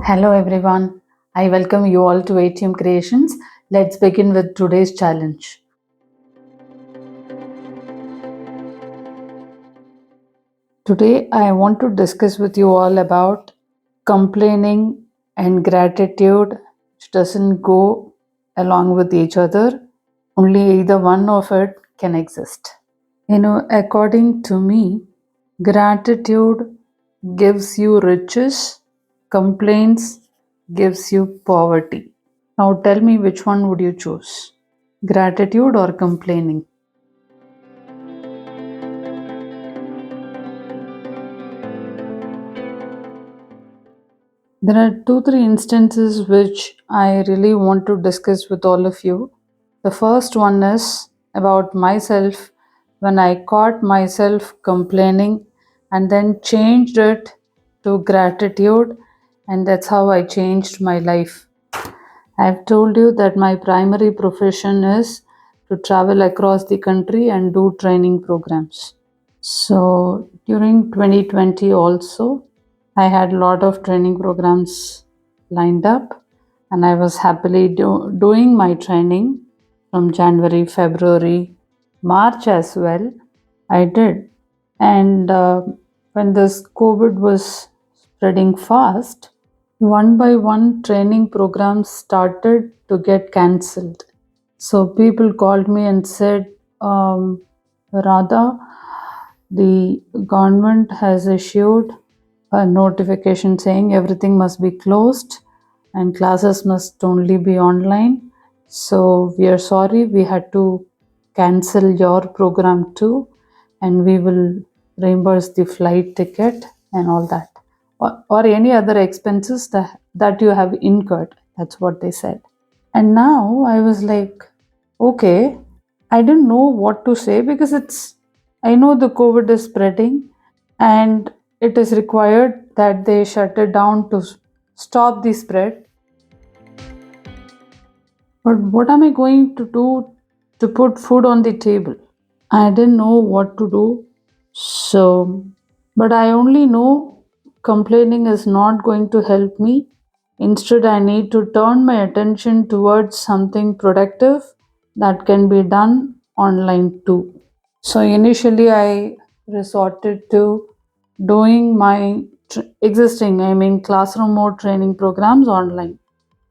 Hello everyone. I welcome you all to ATM Creations. Let's begin with today's challenge. Today I want to discuss with you all about complaining and gratitude, which doesn't go along with each other. Only either one of it can exist. According to me, gratitude gives you riches, complaints gives you poverty. Now tell me, which one would you choose? Gratitude or complaining? There are two, three instances which I really want to discuss with all of you. The first one is about myself, when I caught myself complaining and then changed it to gratitude, and that's how I changed my life. I've told you that my primary profession is to travel across the country and do training programs. So during 2020 also, I had a lot of training programs lined up, and I was happily doing my training from January, February, March as well. I did. And when this COVID was spreading fast, one by one training programs started to get cancelled. So people called me and said, Radha, the government has issued a notification saying everything must be closed and classes must only be online. So we are sorry, we had to cancel your program too, and we will reimburse the flight ticket and all that, or any other expenses that you have incurred. That's what they said. And now I was like, okay, I didn't know what to say because I know the COVID is spreading and it is required that they shut it down to stop the spread. But what am I going to do to put food on the table? I didn't know what to do. So, but I only know complaining is not going to help me. Instead, I need to turn my attention towards something productive that can be done online too. So, initially, I resorted to doing my classroom mode training programs online.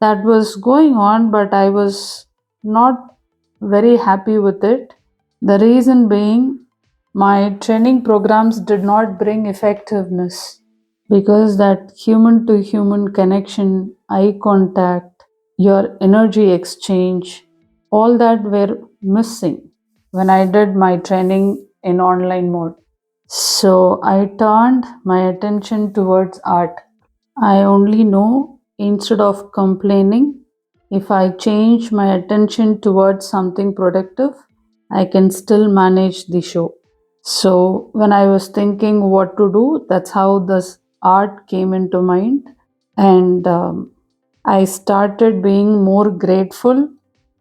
That was going on, but I was not very happy with it. The reason being, my training programs did not bring effectiveness because that human to human connection, eye contact, your energy exchange, all that were missing when I did my training in online mode. So I turned my attention towards art. I only know, instead of complaining, if I change my attention towards something productive, I can still manage the show. So when I was thinking what to do, that's how this art came into mind. And I started being more grateful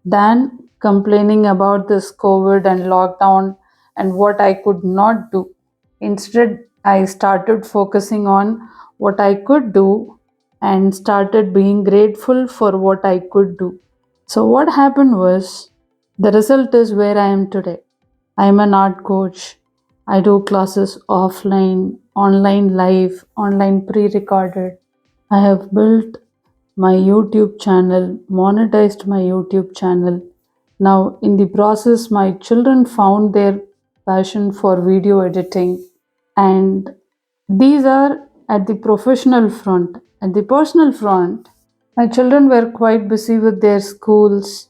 than complaining about this COVID and lockdown and what I could not do. Instead, I started focusing on what I could do and started being grateful for what I could do. So, what happened was, the result is where I am today. I am an art coach. I do classes offline, online live, online pre recorded. I have built my YouTube channel, monetized my YouTube channel. Now, in the process, my children found their passion for video editing, and these are at the professional front. At the personal front, my children were quite busy with their schools,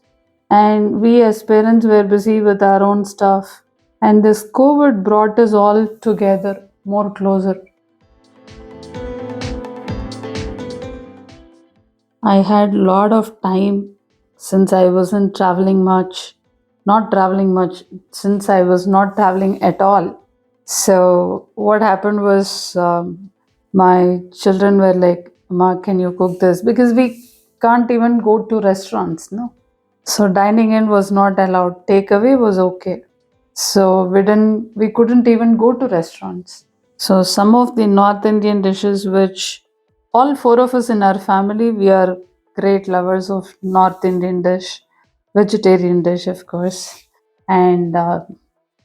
and we as parents were busy with our own stuff. And this COVID brought us all together more closer. I had a lot of time since I wasn't traveling much, not traveling much, since I was not traveling at all. So, what happened was my children were like, Ma, can you cook this? Because we can't even go to restaurants, no? So, dining in was not allowed, takeaway was okay. So, we couldn't even go to restaurants. So, some of the North Indian dishes which All four of us in our family, we are great lovers of North Indian dish, vegetarian dish, of course. And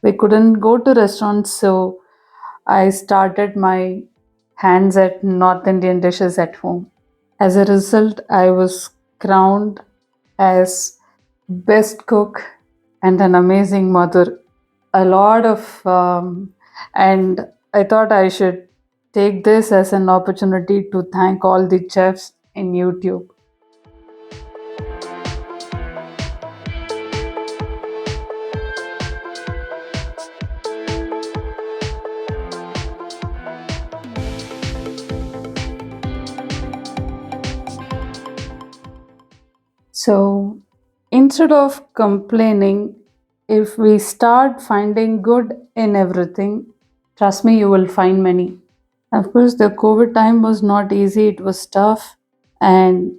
we couldn't go to restaurants, so I started my hands at North Indian dishes at home. As a result, I was crowned as best cook and an amazing mother. A lot of, and I thought I should take this as an opportunity to thank all the chefs in YouTube. So instead of complaining, if we start finding good in everything, trust me, you will find many. Of course, the COVID time was not easy, it was tough, and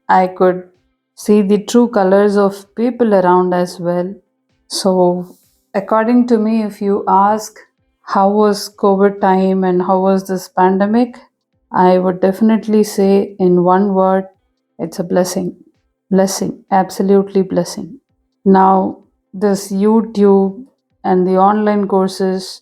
I could see the true colors of people around as well. So, according to me, if you ask how was COVID time and how was this pandemic, I would definitely say in one word, it's a blessing. Blessing, absolutely blessing. Now, this YouTube and the online courses,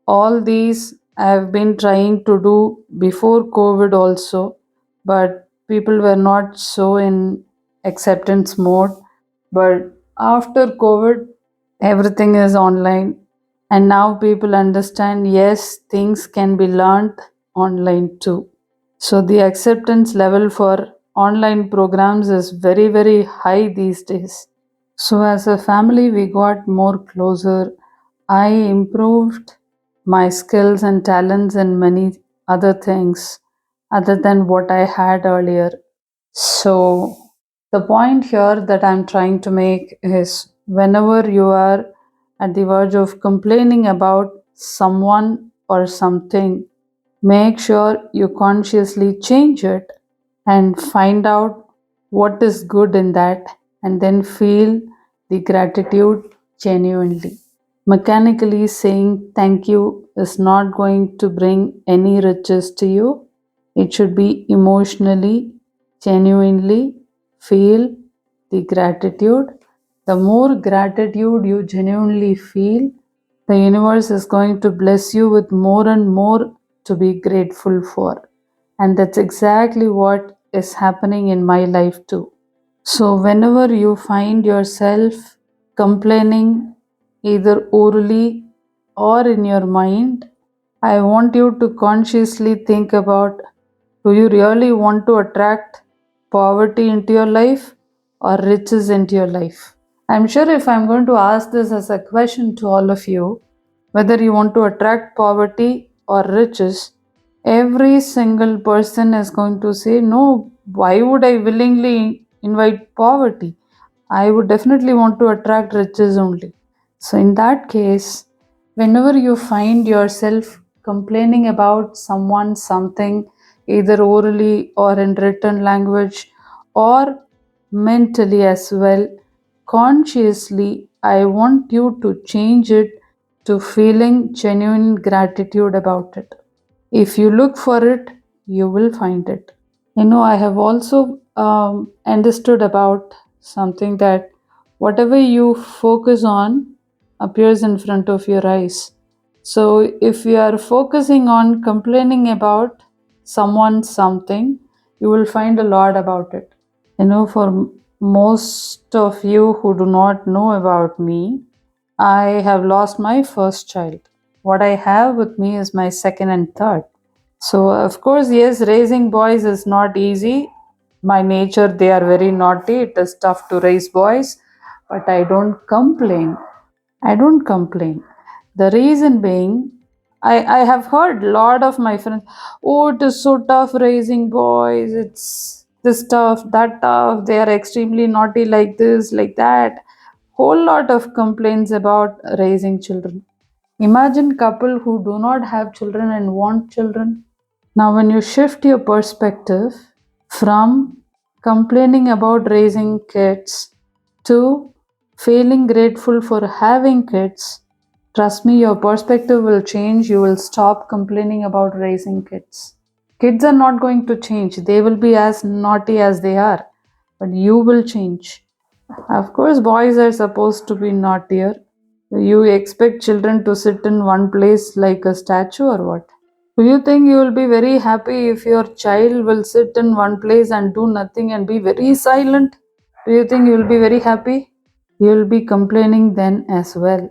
all these I have been trying to do before COVID also, but people were not so in acceptance mode. But after COVID, everything is online, and now people understand yes, things can be learned online too. So the acceptance level for online programs is very, very high these days. So as a family, we got more closer. I improved my skills and talents in many other things other than what I had earlier. So the point here that I'm trying to make is whenever you are at the verge of complaining about someone or something, make sure you consciously change it and find out what is good in that, and then feel the gratitude genuinely. Mechanically saying thank you is not going to bring any riches to you. It should be emotionally, genuinely feel the gratitude. The more gratitude you genuinely feel, the universe is going to bless you with more and more to be grateful for. And that's exactly what is happening in my life too. So, whenever you find yourself complaining either orally or in your mind, I want you to consciously think about, do you really want to attract poverty into your life or riches into your life? I'm sure if I'm going to ask this as a question to all of you, whether you want to attract poverty or riches, every single person is going to say, no, why would I willingly invite poverty? I would definitely want to attract riches only. So, in that case, whenever you find yourself complaining about someone, something, either orally or in written language or mentally as well, consciously, I want you to change it to feeling genuine gratitude about it. If you look for it, you will find it. I have also understood about something that whatever you focus on appears in front of your eyes. So, if you are focusing on complaining about someone, something, you will find a lot about it. For most of you who do not know about me, I have lost my first child. What I have with me is my second and third. So, of course, yes, raising boys is not easy. By nature, they are very naughty. It is tough to raise boys, but I don't complain. I don't complain. The reason being, I have heard a lot of my friends, oh, it is so tough raising boys. It's this tough, that tough. They are extremely naughty like this, like that. Whole lot of complaints about raising children. Imagine couple who do not have children and want children. Now, when you shift your perspective from complaining about raising kids to feeling grateful for having kids, trust me, your perspective will change. You will stop complaining about raising kids. Kids are not going to change. They will be as naughty as they are, but you will change. Of course, boys are supposed to be naughtier. You expect children to sit in one place like a statue or what? Do you think you will be very happy if your child will sit in one place and do nothing and be very silent? Do you think you will be very happy? You will be complaining then as well.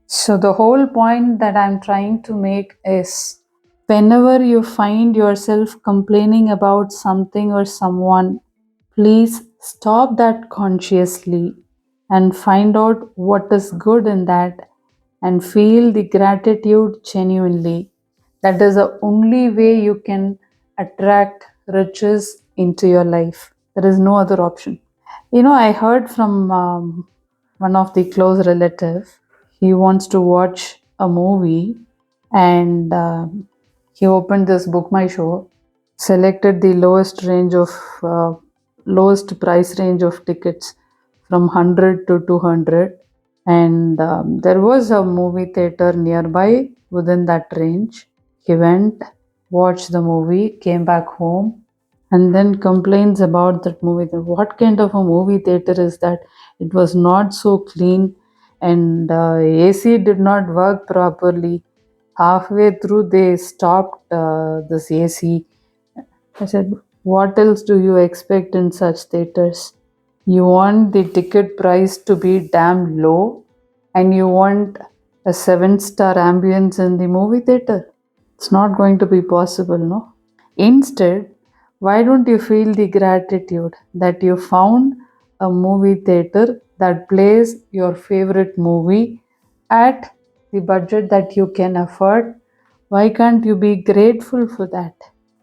So, the whole point that I'm trying to make is whenever you find yourself complaining about something or someone, please stop that consciously and find out what is good in that and feel the gratitude genuinely. That is the only way you can attract riches into your life. There is no other option. I heard from one of the close relative. He wants to watch a movie, and he opened this book my show, selected the lowest price range of tickets from 100 to 200, and there was a movie theater nearby within that range. He went, watched the movie, came back home, and then complains about that movie. What kind of a movie theater is that? It was not so clean, and AC did not work properly. Halfway through, they stopped this AC. I said, what else do you expect in such theaters? You want the ticket price to be damn low, and you want a 7-star ambience in the movie theater. It's not going to be possible, no? Instead, why don't you feel the gratitude that you found a movie theater that plays your favorite movie at the budget that you can afford? Why can't you be grateful for that?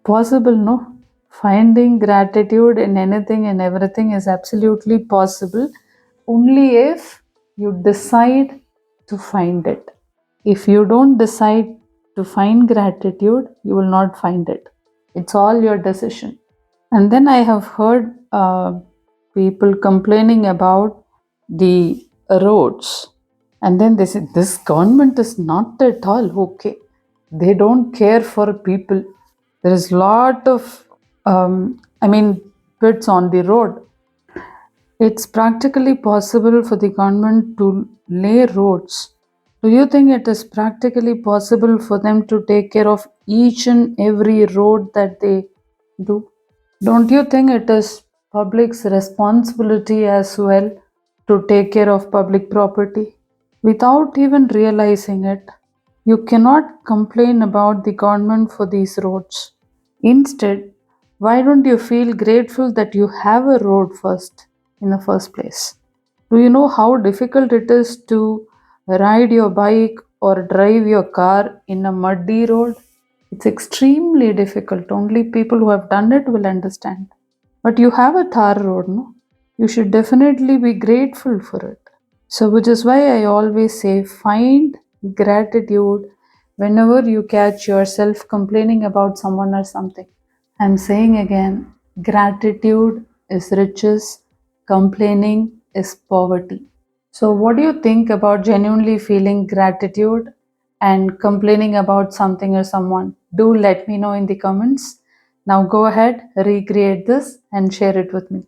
Possible, no? Finding gratitude in anything and everything is absolutely possible only if you decide to find it. If you don't decide to find gratitude, you will not find it. It's all your decision. And then I have heard people complaining about the roads. And then they say, this government is not at all okay. They don't care for people. There is lot of, pits on the road. It's practically possible for the government to lay roads. Do you think it is practically possible for them to take care of each and every road that they do? Don't you think it is public's responsibility as well to take care of public property? Without even realizing it, you cannot complain about the government for these roads. Instead, why don't you feel grateful that you have a road first in the first place? Do you know how difficult it is to ride your bike or drive your car in a muddy road? It's extremely difficult. Only people who have done it will understand. But you have a tar road, no? You should definitely be grateful for it. So, which is why I always say find gratitude whenever you catch yourself complaining about someone or something. I'm saying again, gratitude is riches, complaining is poverty. So, what do you think about genuinely feeling gratitude and complaining about something or someone? Do let me know in the comments. Now, go ahead, recreate this, and share it with me.